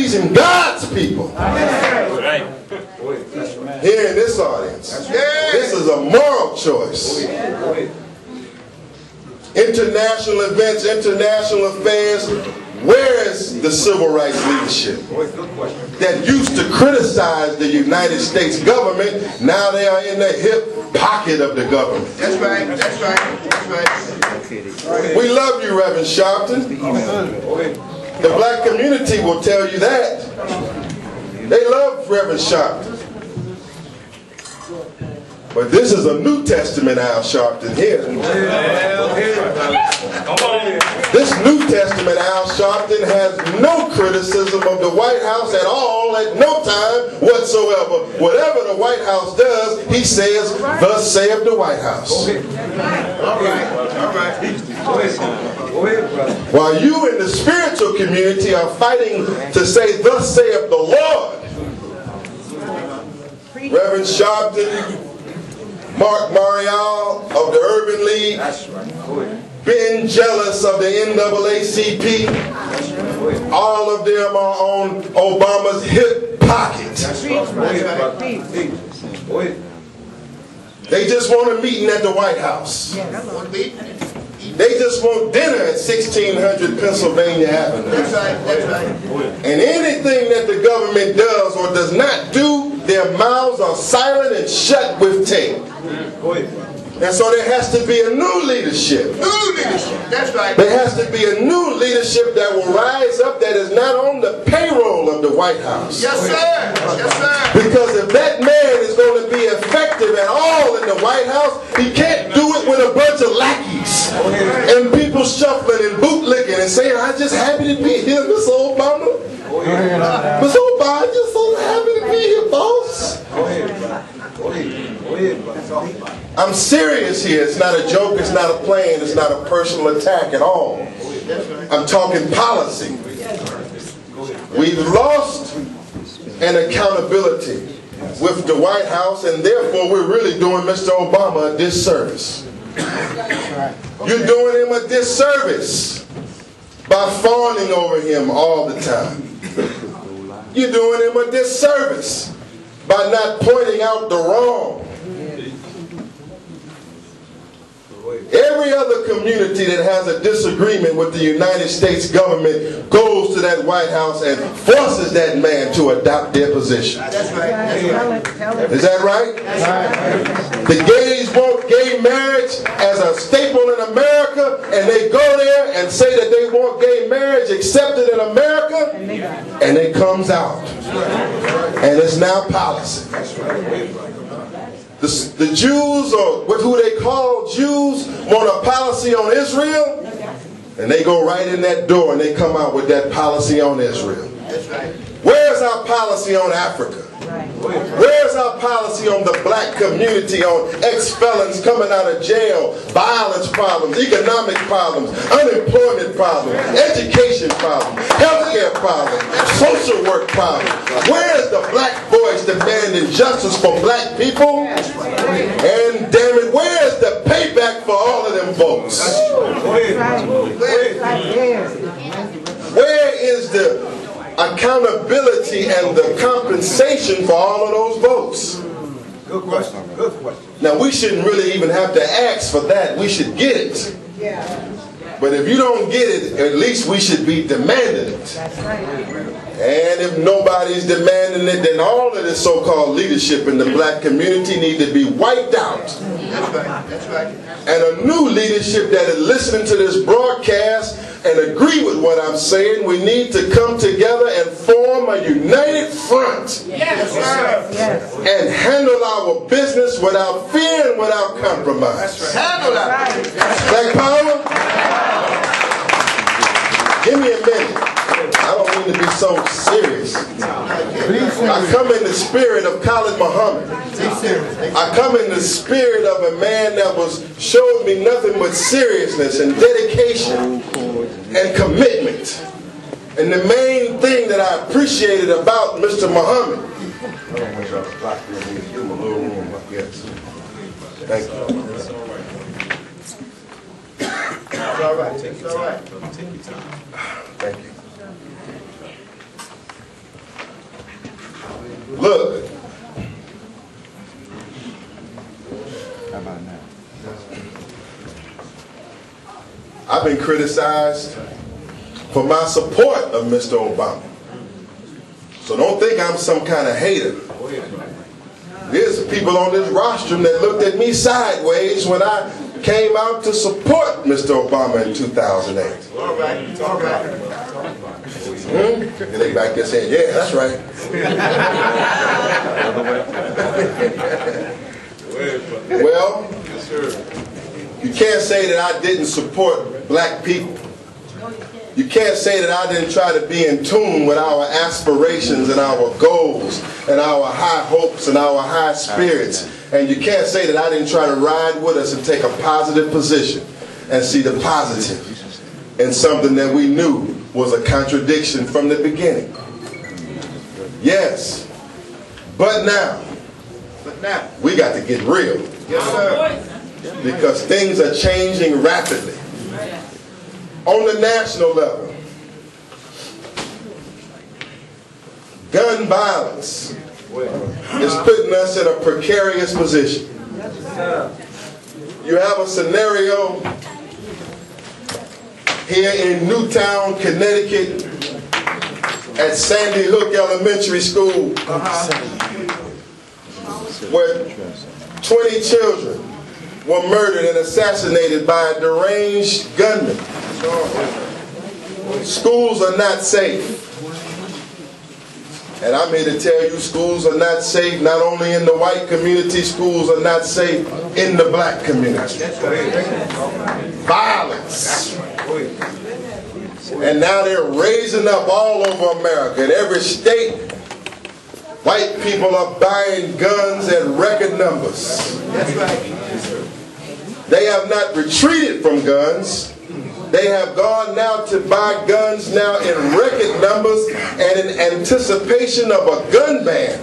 pleasing God's people. Here in this audience. This is a moral choice. International events, international affairs. Where is the civil rights leadership that used to criticize the United States government? Now they are in the hip pocket of the government. That's right, that's right, that's right. We love you, Reverend Sharpton. The black community will tell you that. They love Reverend Sharpton. But this is a New Testament Al Sharpton here. This New Testament Al Sharpton has no criticism of the White House at all, at no time whatsoever. Whatever the White House does, he says, thus saith the White House. All right, all right. Go ahead, brother. While you in the spiritual community are fighting to say, thus saith the Lord, Reverend Sharpton, Mark Marial of the Urban League, being jealous of the NAACP, all of them are on Obama's hip pocket. They just want a meeting at the White House. They just want dinner at 1600 Pennsylvania Avenue. That's right. And anything that the government does or does not do, their mouths are silent and shut with tape. And so there has to be a new leadership. New leadership, that's right. There has to be a new leadership that will rise up that is not on the payroll of the White House. Yes, sir. Yes, sir. Because if that man is going to be effective at all in the White House, he can't do it with a bunch of lackeys and people shuffling and bootlicking and saying, I'm just happy to be here, Mr. Obama. Mr. Obama, I'm just so happy to be here, boss. I'm serious here. It's not a joke, it's not a playing, it's not a personal attack at all. I'm talking policy. We've lost an accountability with the White House, and therefore we're really doing Mr. Obama a disservice. You're doing him a disservice by fawning over him all the time. You're doing him a disservice by not pointing out the wrong. Every other community that has a disagreement with the United States government goes to that White House and forces that man to adopt their position. That's right. Is that right? The gays want gay marriage as a staple in America, and they go there and say that they want gay marriage accepted in America, and it comes out. And it's now policy. The Jews, or who they call Jews, want a policy on Israel, and they go right in that door and they come out with that policy on Israel. Where's our policy on Africa? Where's our policy on the black community, on ex-felons coming out of jail, violence problems, economic problems, unemployment problems, education problems, healthcare problems, social work problems? Where's the black voice demanding justice for black people? And damn it, where's the payback for all of them votes? Where is the accountability and the compensation for all of those votes? Good question. Good question. Now, we shouldn't really even have to ask for that. We should get it. But if you don't get it, at least we should be demanding it. And if nobody's demanding it, then all of this so-called leadership in the black community need to be wiped out. That's right. That's right. And a new leadership that is listening to this broadcast and agree with what I'm saying. We need to come together and form a united front. Yes, sir. And handle our business without fear and without compromise. Handle that. Black power? Give me a minute. I don't mean to be so serious. I come in the spirit of Khallid Muhammad. I come in the spirit of a man that showed me nothing but seriousness and dedication and commitment. And the main thing that I appreciated about Mr. Muhammad. Thank you. It's all right. It's all right. Take your time. Thank you. been criticized for my support of Mr. Obama. So don't think I'm some kind of hater. There's people on this rostrum that looked at me sideways when I came out to support Mr. Obama in 2008. All right, all right. And they back there saying, yeah, that's right. Well, you can't say that I didn't support black people. You can't say that I didn't try to be in tune with our aspirations and our goals and our high hopes and our high spirits. And you can't say that I didn't try to ride with us and take a positive position and see the positive in something that we knew was a contradiction from the beginning. Yes. But now, we got to get real. Yes, sir. Because things are changing rapidly. On the national level, gun violence is putting us in a precarious position. You have a scenario here in Newtown, Connecticut, at Sandy Hook Elementary School, where 20 children were murdered and assassinated by a deranged gunman. Schools are not safe. And I'm here to tell you, schools are not safe not only in the white community, schools are not safe in the black community. Violence. And now they're raising up all over America. In every state, white people are buying guns at record numbers. They have not retreated from guns. They have gone now to buy guns now in record numbers, and in anticipation of a gun ban,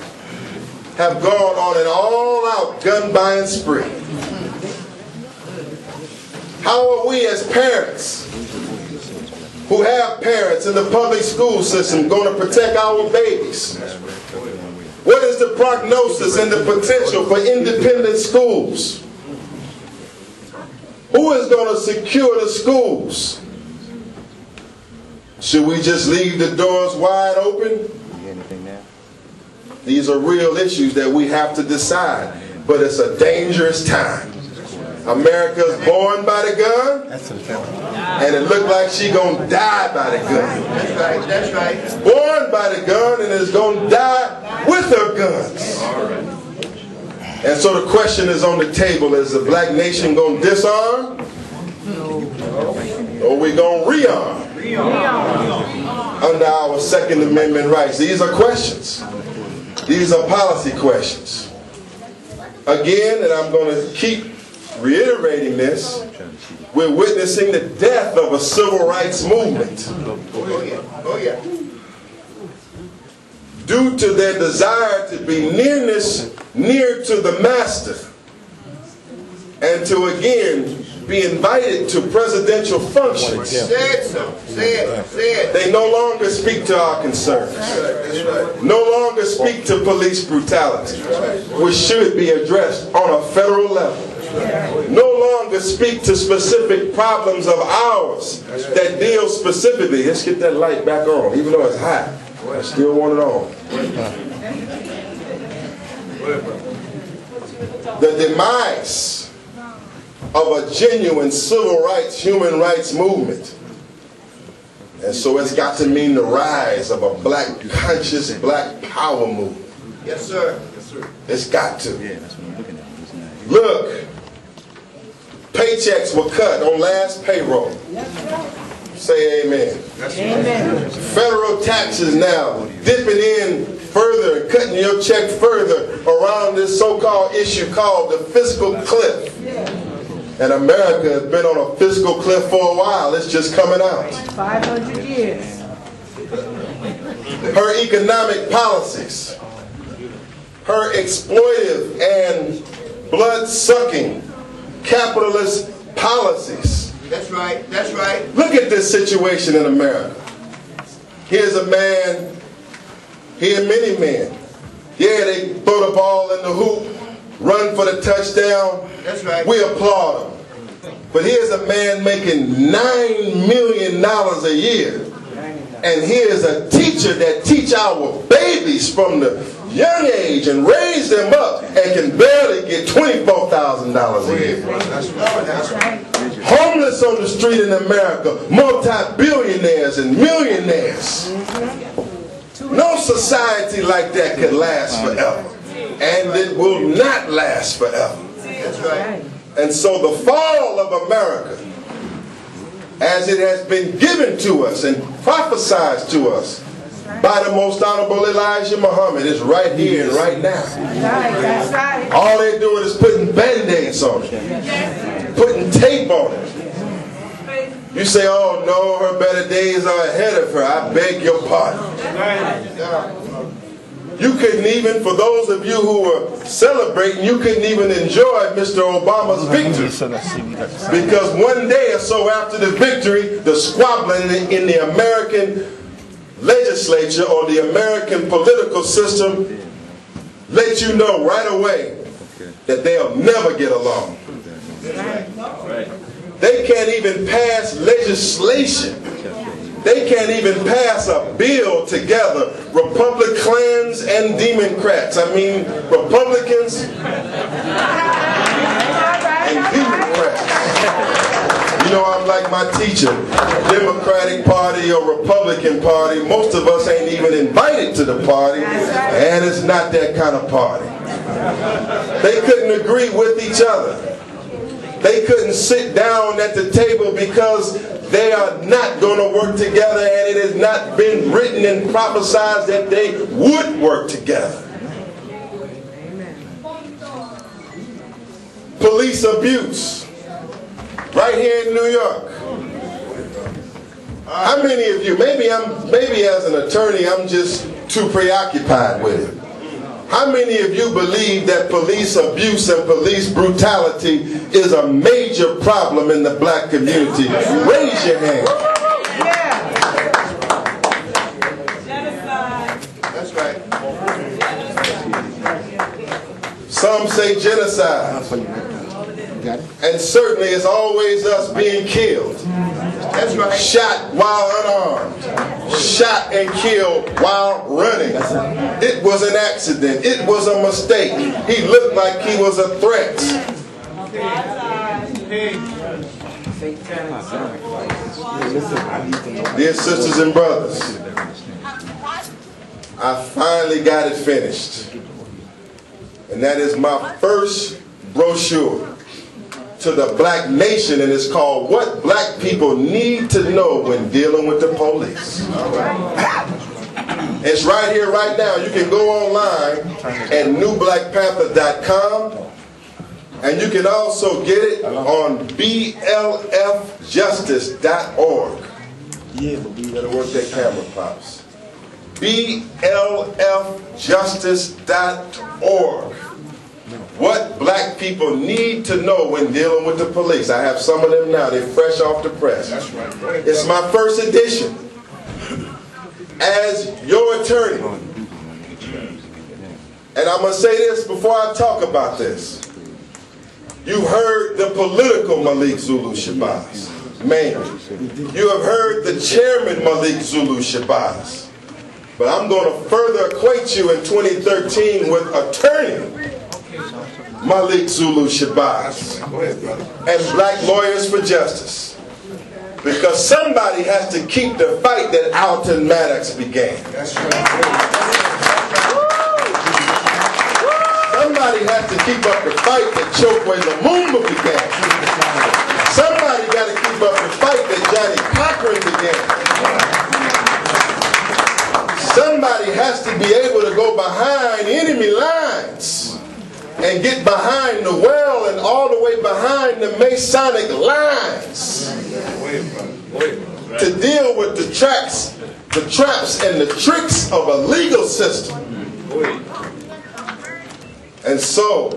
have gone on an all-out gun buying spree. How are we as parents who have parents in the public school system going to protect our babies? What is the prognosis and the potential for independent schools? Who is going to secure the schools? Should we just leave the doors wide open? These are real issues that we have to decide, but it's a dangerous time. America's born by the gun, and it looked like she gonna die by the gun. That's right. Born by the gun and is gonna die with her guns. And so the question is on the table: is the black nation gonna disarm, or we gonna rearm under our Second Amendment rights? These are questions. These are policy questions. Again, and I'm going to keep reiterating this, we're witnessing the death of a civil rights movement. Oh yeah. Due to their desire to be near to the master, and to again be invited to presidential functions. Say it, sir. Say it. They no longer speak to our concerns. No longer speak to police brutality, which should be addressed on a federal level. No longer speak to specific problems of ours that deal specifically. Let's get that light back on, even though it's hot. I still want it on. The demise of a genuine civil rights, human rights movement. And so it's got to mean the rise of a black conscious, black power movement. Yes, sir. It's got to. Look, paychecks were cut on last payroll. Say amen. Amen. Federal taxes now dipping in further and cutting your check further around this so-called issue called the fiscal cliff. And America has been on a fiscal cliff for a while. It's just coming out. 500 years. Her economic policies, her exploitive and blood-sucking capitalist policies. That's right. That's right. Look at this situation in America. Here's a man, here are many men. Yeah, they throw the ball in the hoop, run for the touchdown. That's right. We applaud them. But here's a man making $9 million a year. And here's a teacher that teach our babies from the young age and raise them up and can barely get $24,000 a year. Homeless on the street in America, multi-billionaires and millionaires. No society like that can last forever. And it will not last forever. And so the fall of America, as it has been given to us and prophesied to us by the most honorable Elijah Muhammad, is right here and right now. All they're doing is putting band-aids on it, putting tape on it. You say, oh no, her better days are ahead of her. I beg your pardon. You couldn't even, for those of you who were celebrating, you couldn't even enjoy Mr. Obama's victory. Because one day or so after the victory, the squabbling in the American legislature or the American political system let you know right away that they'll never get along. They can't even pass legislation. They can't even pass a bill together, Republicans and Democrats. I mean, Republicans and Democrats. You know, I'm like my teacher, Democratic Party or Republican Party. Most of us ain't even invited to the party, and it's not that kind of party. They couldn't agree with each other. They couldn't sit down at the table because they are not going to work together, and it has not been written and prophesied that they would work together. Police abuse. Right here in New York. How many of you, maybe as an attorney I'm just too preoccupied with it. How many of you believe that police abuse and police brutality is a major problem in the black community? Raise your hand. That's right. Some say genocide. And certainly it's always us being killed. That's right. Shot while unarmed. Shot and killed while running. It was an accident. It was a mistake. He looked like he was a threat. Dear sisters and brothers, I finally got it finished. And that is my first brochure to the black nation, and it's called What Black People Need to Know When Dealing with the Police. It's right here, right now. You can go online at newblackpanther.com, and you can also get it on blfjustice.org. Better work that camera, Pops. blfjustice.org. What black people need to know when dealing with the police. I have some of them now. They're fresh off the press. It's my first edition. As your attorney. And I'm going to say this before I talk about this. You've heard the political Malik Zulu Shabazz, man. You have heard the chairman Malik Zulu Shabazz. But I'm going to further acquaint you in 2013 with attorney Malik Zulu Shabazz and Black Lawyers for Justice. Because somebody has to keep the fight that Alton Maddox began. Somebody has to keep up the fight that Chokwe Lumumba began. Somebody got to keep up the fight that Johnny Cochran began. Somebody has to be able to go behind enemy lines and get behind the well and all the way behind the Masonic lines to deal with the traps and the tricks of a legal system. And so,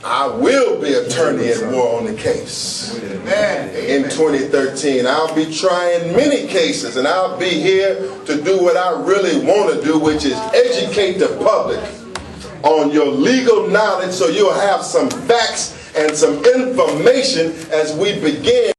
I will be attorney at war on the case in 2013. I'll be trying many cases, and I'll be here to do what I really want to do, which is educate the public on your legal knowledge so you'll have some facts and some information as we begin